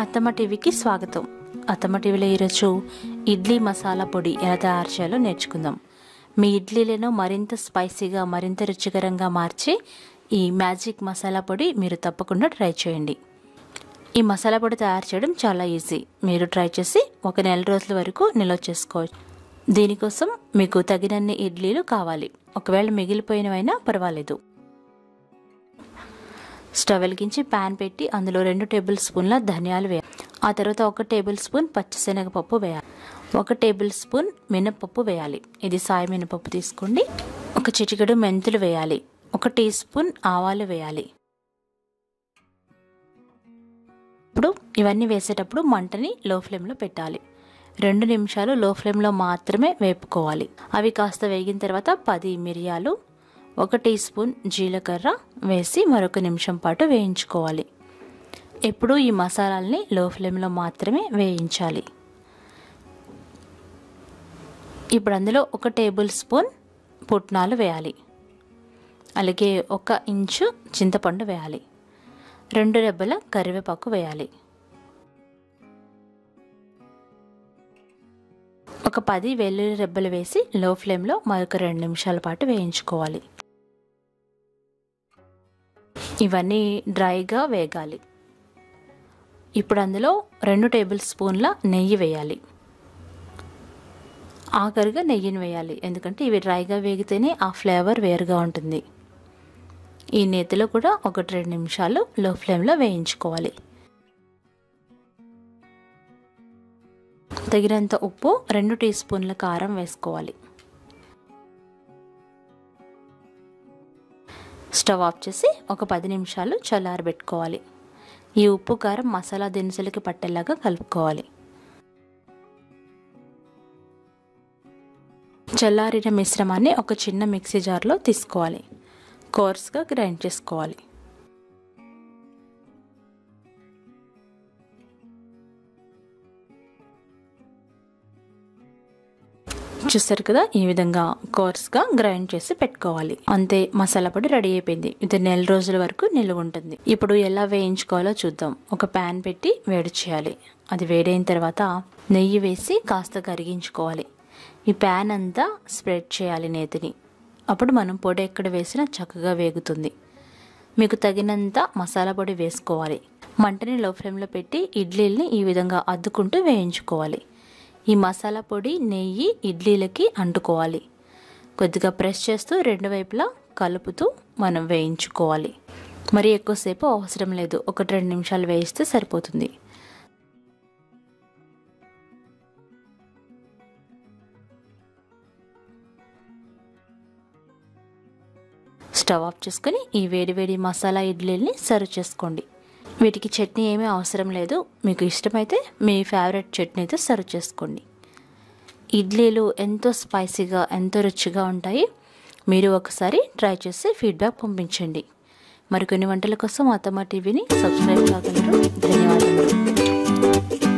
అత్తమ్మ టీవీకి స్వాగతం. అత్తమ్మ టీవీలో ఈరోజు ఇడ్లీ మసాలా పొడి ఎలా తయారు చేయాలో నేర్చుకుందాం. మీ ఇడ్లీలను మరింత స్పైసీగా, మరింత రుచికరంగా మార్చే ఈ మ్యాజిక్ మసాలా పొడి మీరు తప్పకుండా ట్రై చేయండి. ఈ మసాలా పొడి తయారు చేయడం చాలా ఈజీ. మీరు ట్రై చేసి 1 నెల రోజుల వరకు నిల్వ చేసుకోవచ్చు. దీనికోసం మీకు తగినన్ని ఇడ్లీలు కావాలి. ఒకవేళ మిగిలిపోయినవైనా పర్వాలేదు. స్టవ్ వెలిగించి ప్యాన్ పెట్టి అందులో 2 టేబుల్ స్పూన్ల ధనియాలు వేయాలి. ఆ తర్వాత 1 టేబుల్ స్పూన్ పచ్చిశనగపప్పు వేయాలి. 1 టేబుల్ స్పూన్ మినపప్పు వేయాలి. ఇది సాయి మినపప్పు తీసుకోండి. 1 చిటికెడు మెంతులు వేయాలి. 1 టీ స్పూన్ ఆవాలు వేయాలి. ఇప్పుడు ఇవన్నీ వేసేటప్పుడు మంటని లో ఫ్లేమ్లో పెట్టాలి. 2 నిమిషాలు లో ఫ్లేమ్లో మాత్రమే వేపుకోవాలి. అవి కాస్త వేగిన తర్వాత 10 మిరియాలు, 1 టీ స్పూన్ జీలకర్ర వేసి మరొక నిమిషం పాటు వేయించుకోవాలి. ఎప్పుడూ ఈ మసాలాల్ని లో ఫ్లేమ్లో మాత్రమే వేయించాలి. ఇప్పుడు అందులో 1 టేబుల్ స్పూన్ పుట్నాలు వేయాలి. అలాగే 1 ఇంచు చింతపండు వేయాలి. 2 రెబ్బల కరివేపాకు వేయాలి. ఒక 10 వెల్లుల్లి రెబ్బలు వేసి లో ఫ్లేమ్లో మరొక 2 నిమిషాల పాటు వేయించుకోవాలి. ఇవన్నీ డ్రైగా వేగాలి. ఇప్పుడు అందులో 2 టేబుల్ స్పూన్ల నెయ్యి వేయాలి. ఆఖరిగా నెయ్యిని వేయాలి, ఎందుకంటే ఇవి డ్రైగా వేగితేనే ఆ ఫ్లేవర్ వేరుగా ఉంటుంది. ఈ నేతిలో కూడా 1-2 నిమిషాలు లో ఫ్లేమ్లో వేయించుకోవాలి. తగినంత ఉప్పు, 2 టీ స్పూన్ల కారం వేసుకోవాలి. స్టవ్ ఆఫ్ చేసి ఒక 10 నిమిషాలు చల్లారబెట్టుకోవాలి. ఈ ఉప్పు కారం మసాలా దినుసులకి పట్టేలాగా కలుపుకోవాలి. చల్లారిన మిశ్రమాన్ని ఒక చిన్న మిక్సీ జార్లో తీసుకోవాలి. కోర్స్గా గ్రైండ్ చేసుకోవాలి. చూస్తారు కదా, ఈ విధంగా కోర్స్గా గ్రైండ్ చేసి పెట్టుకోవాలి. అంతే, మసాలా పొడి రెడీ అయిపోయింది. ఇది 1 నెల రోజుల వరకు నిల్వ ఉంటుంది. ఇప్పుడు ఎలా వేయించుకోవాలో చూద్దాం. ఒక ప్యాన్ పెట్టి వేడి చేయాలి. అది వేడైన తర్వాత నెయ్యి వేసి కాస్త కరిగించుకోవాలి. ఈ ప్యాన్ అంతా స్ప్రెడ్ చేయాలి నేతిని. అప్పుడు మనం పొడి ఎక్కడ వేసినా చక్కగా వేగుతుంది. మీకు తగినంత మసాలా పొడి వేసుకోవాలి. మంటని లో ఫ్లేమ్లో పెట్టి ఇడ్లీల్ని ఈ విధంగా అద్దుకుంటూ వేయించుకోవాలి. ఈ మసాలా పొడి నెయ్యి ఇడ్లీలకి అంటుకోవాలి. కొద్దిగా ప్రెస్ చేస్తూ 2 వైపులా కలుపుతూ మనం వేయించుకోవాలి. మరి ఎక్కువసేపు అవసరం లేదు. 1-2 నిమిషాలు వేయిస్తే సరిపోతుంది. స్టవ్ ఆఫ్ చేసుకొని ఈ వేడివేడి మసాలా ఇడ్లీల్ని సర్వ్ చేసుకోండి. వీటికి చట్నీ ఏమీ అవసరం లేదు. మీకు ఇష్టమైతే మీ ఫేవరెట్ చట్నీతో సర్వ్ చేసుకోండి. ఇడ్లీలు ఎంతో స్పైసీగా, ఎంతో రుచిగా ఉంటాయి. మీరు ఒకసారి ట్రై చేసి ఫీడ్బ్యాక్ పంపించండి. మరికొన్ని వంటల కోసం అత్తమ్మ టీవీని సబ్స్క్రైబ్ కాగలరు. ధన్యవాదాలు.